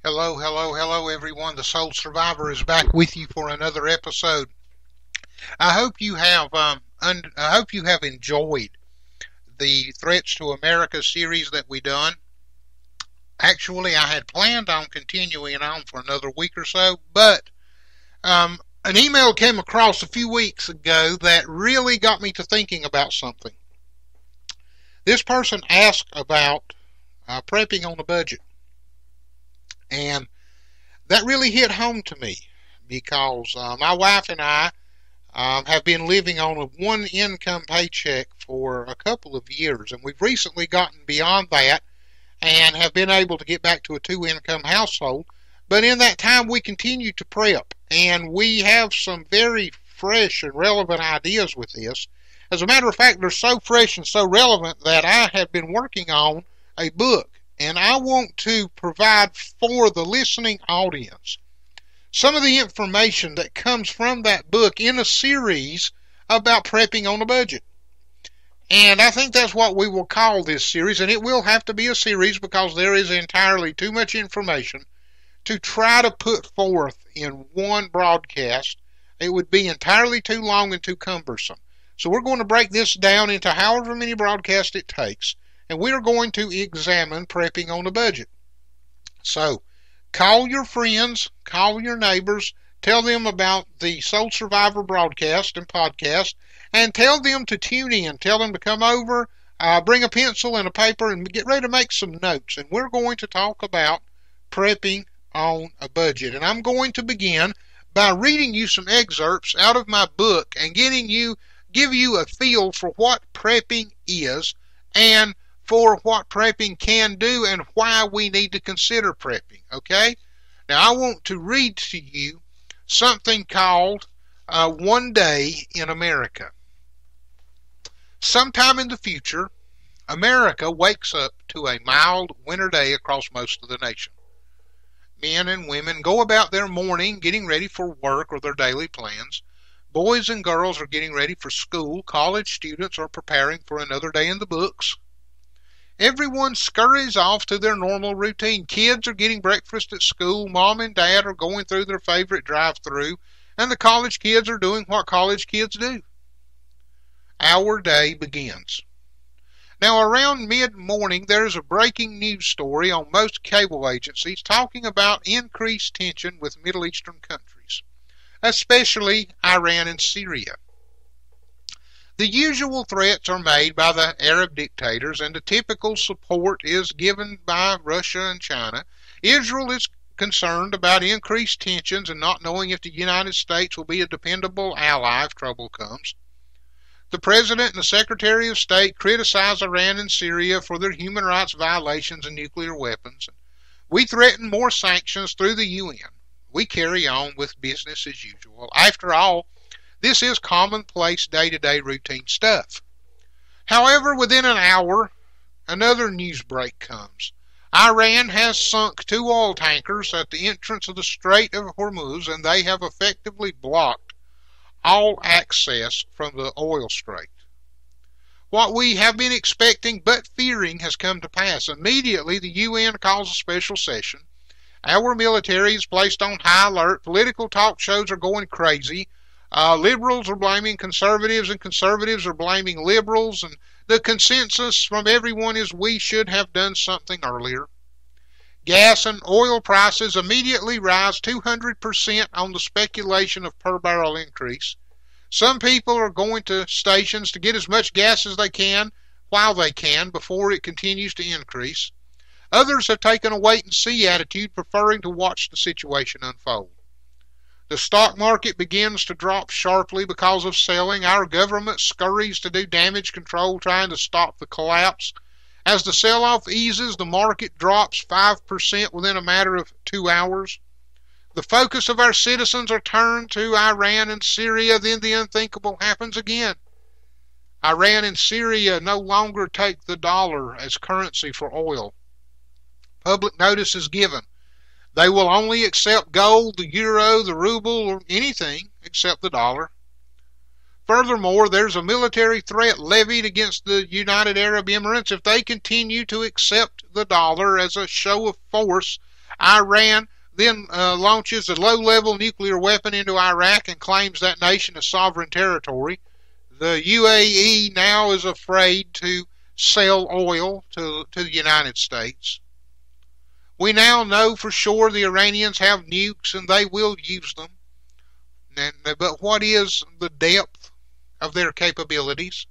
Hello, hello, hello, everyone. The Soul Survivor is back with you for another episode. I hope you have, enjoyed the Threats to America series that we done. Actually, I had planned on continuing on for another week or so, but an email came across a few weeks ago that really got me to thinking about something. This person asked about prepping on a budget. And that really hit home to me because my wife and I have been living on a one-income paycheck for a couple of years, and we've recently gotten beyond that and have been able to get back to a two-income household. But in that time, we continue to prep, and we have some very fresh and relevant ideas with this. As a matter of fact, they're so fresh and so relevant that I have been working on a book. And I want to provide for the listening audience some of the information that comes from that book in a series about prepping on a budget. And I think that's what we will call this series, and it will have to be a series because there is entirely too much information to try to put forth in one broadcast. It would be entirely too long and too cumbersome. So we're going to break this down into however many broadcasts it takes. And we are going to examine prepping on a budget. So, call your friends, call your neighbors, tell them about the Soul Survivor broadcast and podcast, and tell them to tune in. Tell them to come over, bring a pencil and a paper, and get ready to make some notes. And we're going to talk about prepping on a budget. And I'm going to begin by reading you some excerpts out of my book and give you a feel for what prepping is and for what prepping can do and why we need to consider prepping, okay? Now, I want to read to you something called One Day in America. Sometime in the future, America wakes up to a mild winter day across most of the nation. Men and women go about their morning getting ready for work or their daily plans. Boys and girls are getting ready for school. College students are preparing for another day in the books. Everyone scurries off to their normal routine. Kids are getting breakfast at school. Mom and dad are going through their favorite drive-through. And the college kids are doing what college kids do. Our day begins. Now, around mid-morning, there's a breaking news story on most cable agencies talking about increased tension with Middle Eastern countries, especially Iran and Syria. The usual threats are made by the Arab dictators, and the typical support is given by Russia and China. Israel is concerned about increased tensions and not knowing if the United States will be a dependable ally if trouble comes. The President and the Secretary of State criticize Iran and Syria for their human rights violations and nuclear weapons. We threaten more sanctions through the UN. We carry on with business as usual. After all, this is commonplace day-to-day routine stuff. However, within an hour, another news break comes. Iran has sunk two oil tankers at the entrance of the Strait of Hormuz, and they have effectively blocked all access from the oil strait. What we have been expecting but fearing has come to pass. Immediately, the UN calls a special session. Our military is placed on high alert. Political talk shows are going crazy. Liberals are blaming conservatives, and conservatives are blaming liberals, and the consensus from everyone is we should have done something earlier. Gas and oil prices immediately rise 200% on the speculation of per barrel increase. Some people are going to stations to get as much gas as they can while they can before it continues to increase. Others have taken a wait-and-see attitude, preferring to watch the situation unfold. The stock market begins to drop sharply because of selling. Our government scurries to do damage control, trying to stop the collapse. As the sell-off eases, the market drops 5% within a matter of 2 hours. The focus of our citizens are turned to Iran and Syria. Then the unthinkable happens again. Iran and Syria no longer take the dollar as currency for oil. Public notice is given. They will only accept gold, the euro, the ruble, or anything except the dollar. Furthermore, there's a military threat levied against the United Arab Emirates. If they continue to accept the dollar as a show of force, Iran then launches a low-level nuclear weapon into Iraq and claims that nation as sovereign territory. The UAE now is afraid to sell oil to the United States. We now know for sure the Iranians have nukes and they will use them. But what is the depth of their capabilities?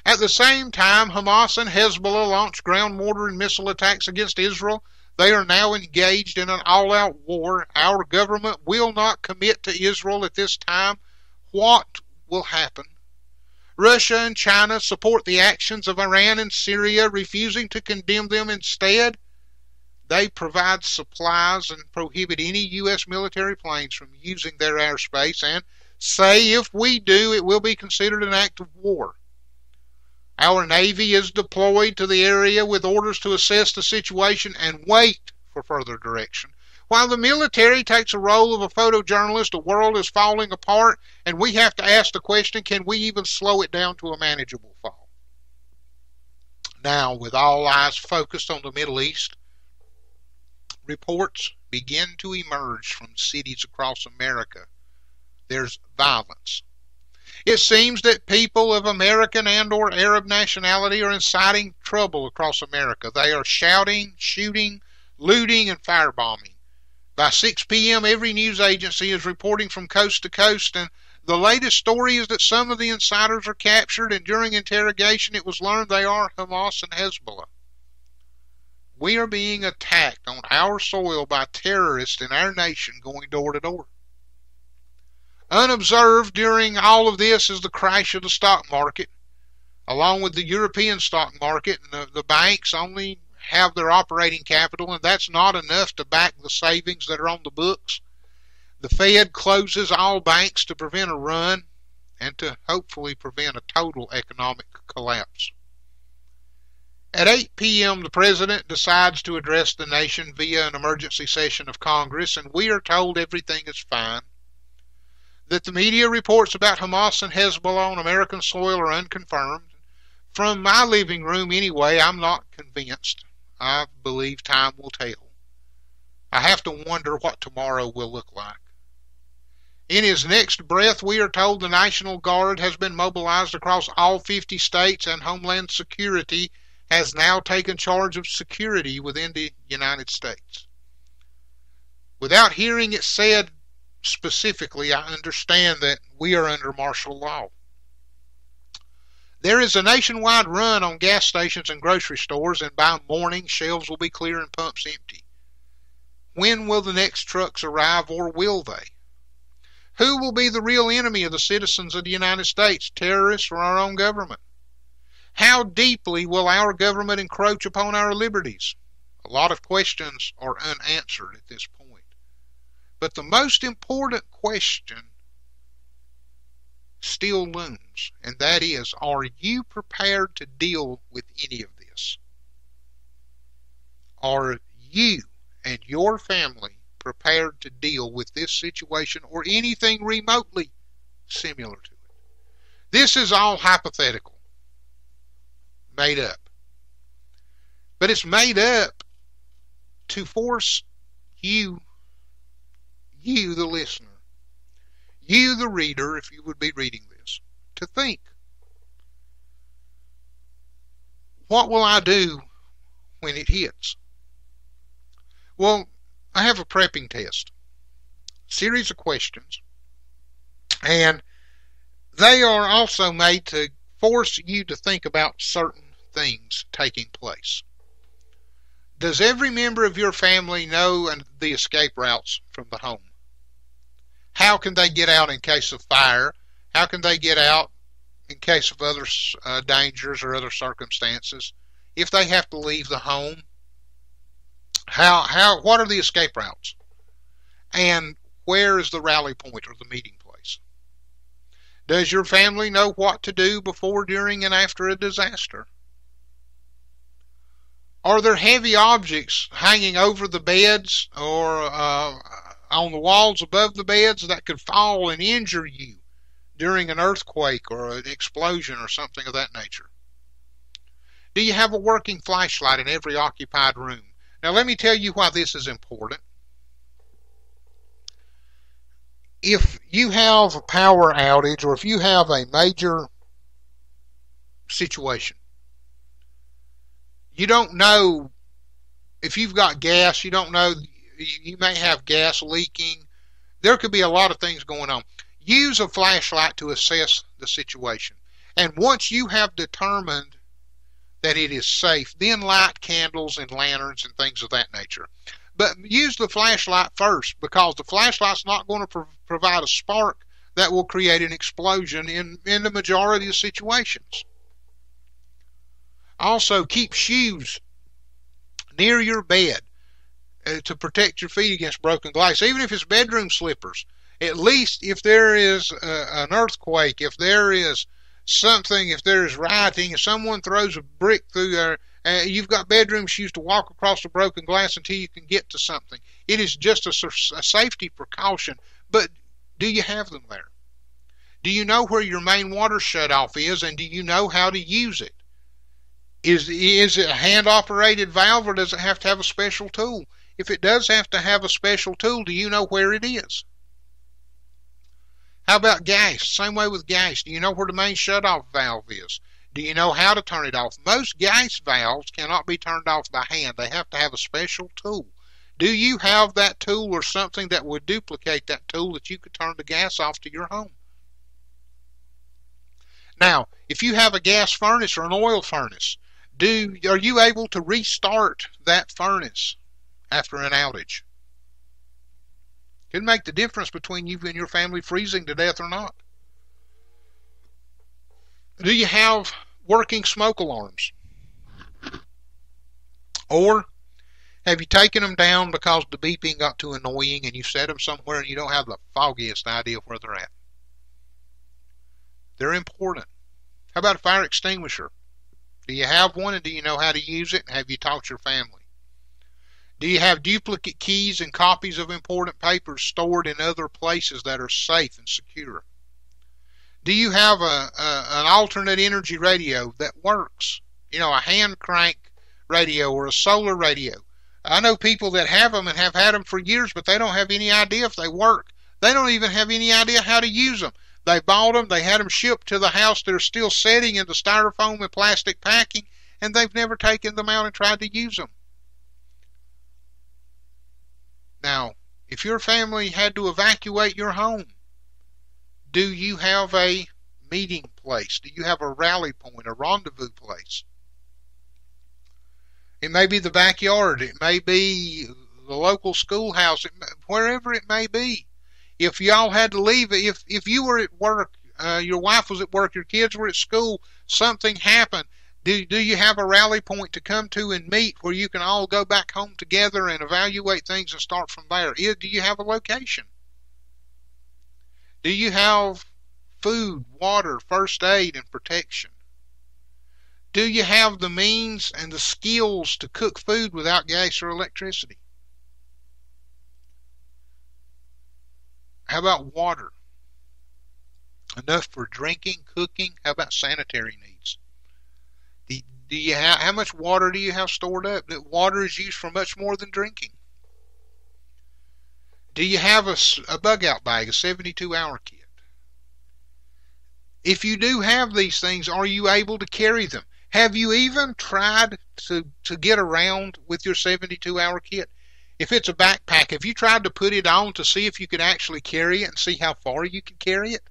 At the same time, Hamas and Hezbollah launched ground, mortar, and missile attacks against Israel. They are now engaged in an all-out war. Our government will not commit to Israel at this time. What will happen? Russia and China support the actions of Iran and Syria, refusing to condemn them instead. They provide supplies and prohibit any U.S. military planes from using their airspace and say if we do, it will be considered an act of war. Our Navy is deployed to the area with orders to assess the situation and wait for further direction. While the military takes a role of a photojournalist, the world is falling apart, and we have to ask the question, can we even slow it down to a manageable fall? Now, with all eyes focused on the Middle East, reports begin to emerge from cities across America. There's violence. It seems that people of American and or Arab nationality are inciting trouble across America. They are shouting, shooting, looting, and firebombing. By 6 p.m., every news agency is reporting from coast to coast, and the latest story is that some of the insiders are captured, and during interrogation it was learned they are Hamas and Hezbollah. We are being attacked on our soil by terrorists in our nation going door to door. Unobserved during all of this is the crash of the stock market. Along with the European stock market, and the banks only have their operating capital, and that's not enough to back the savings that are on the books. The Fed closes all banks to prevent a run and to hopefully prevent a total economic collapse. At 8 p.m., the President decides to address the nation via an emergency session of Congress, and we are told everything is fine. That the media reports about Hamas and Hezbollah on American soil are unconfirmed. From my living room anyway, I'm not convinced. I believe time will tell. I have to wonder what tomorrow will look like. In his next breath, we are told the National Guard has been mobilized across all 50 states and Homeland Security has now taken charge of security within the United States. Without hearing it said specifically, I understand that we are under martial law. There is a nationwide run on gas stations and grocery stores, and by morning shelves will be clear and pumps empty. When will the next trucks arrive, or will they? Who will be the real enemy of the citizens of the United States, terrorists or our own government? How deeply will our government encroach upon our liberties? A lot of questions are unanswered at this point. But the most important question still looms, and that is, are you prepared to deal with any of this? Are you and your family prepared to deal with this situation or anything remotely similar to it? This is all hypothetical, made up. But it's made up to force you, the listener, you, the reader, if you would be reading this, to think. What will I do when it hits? Well, I have a prepping test, series of questions, and they are also made to force you to think about certain things taking place. Does every member of your family know the escape routes from the home? How can they get out in case of fire? How can they get out in case of other dangers or other circumstances? If they have to leave the home, what are the escape routes? And where is the rally point or the meeting place? Does your family know what to do before, during, and after a disaster? Are there heavy objects hanging over the beds or on the walls above the beds that could fall and injure you during an earthquake or an explosion or something of that nature? Do you have a working flashlight in every occupied room? Now let me tell you why this is important. If you have a power outage or if you have a major situation, you don't know if you've got gas, you don't know, you may have gas leaking. There could be a lot of things going on. Use a flashlight to assess the situation. And once you have determined that it is safe, then light candles and lanterns and things of that nature. But use the flashlight first, because the flashlight's not going to provide a spark that will create an explosion in the majority of situations. Also, keep shoes near your bed to protect your feet against broken glass, even if it's bedroom slippers. At least if there is an earthquake, if there is something, if there is rioting, if someone throws a brick through there, you've got bedroom shoes to walk across the broken glass until you can get to something. It is just a safety precaution, but do you have them there? Do you know where your main water shutoff is, and do you know how to use it? Is it a hand-operated valve, or does it have to have a special tool? If it does have to have a special tool, do you know where it is? How about gas? Same way with gas. Do you know where the main shutoff valve is? Do you know how to turn it off? Most gas valves cannot be turned off by hand. They have to have a special tool. Do you have that tool or something that would duplicate that tool that you could turn the gas off to your home? Now, if you have a gas furnace or an oil furnace, are you able to restart that furnace after an outage? It can make the difference between you and your family freezing to death or not. Do you have working smoke alarms? Or have you taken them down because the beeping got too annoying and you set them somewhere and you don't have the foggiest idea where they're at? They're important. How about a fire extinguisher? Do you have one, and do you know how to use it? And have you taught your family? Do you have duplicate keys and copies of important papers stored in other places that are safe and secure? Do you have an alternate energy radio that works? You know, a hand crank radio or a solar radio. I know people that have them and have had them for years, but they don't have any idea if they work. They don't even have any idea how to use them. They bought them, they had them shipped to the house, they're still sitting in the styrofoam and plastic packing, and they've never taken them out and tried to use them. Now, if your family had to evacuate your home, do you have a meeting place? Do you have a rally point, a rendezvous place? It may be the backyard, it may be the local schoolhouse, wherever it may be. If y'all had to leave, if you were at work, your wife was at work, your kids were at school, something happened, do you have a rally point to come to and meet where you can all go back home together and evaluate things and start from there? Do you have a location? Do you have food, water, first aid, and protection? Do you have the means and the skills to cook food without gas or electricity? How about water? Enough for drinking, cooking? How about sanitary needs? Do you have, how much water do you have stored up? That water is used for much more than drinking. Do you have a bug out bag, a 72-hour kit? If you do have these things, are you able to carry them? Have you even tried to get around with your 72-hour kit? If it's a backpack, have you tried to put it on to see if you could actually carry it and see how far you can carry it?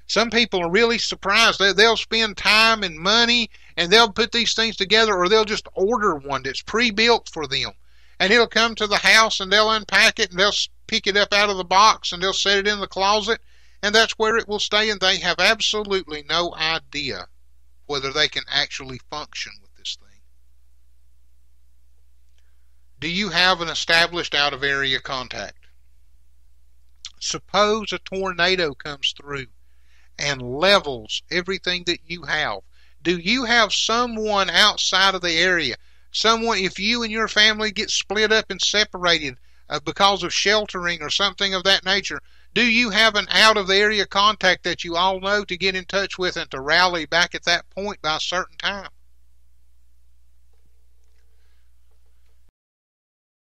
Some people are really surprised. They'll spend time and money and they'll put these things together, or they'll just order one that's pre-built for them. And it'll come to the house and they'll unpack it and they'll pick it up out of the box and they'll set it in the closet, and that's where it will stay, and they have absolutely no idea whether they can actually function with this thing. Do you have an established out-of-area contact? Suppose a tornado comes through and levels everything that you have. Do you have someone outside of the area? Someone, if you and your family get split up and separated because of sheltering or something of that nature, do you have an out-of-the-area contact that you all know to get in touch with and to rally back at that point by a certain time?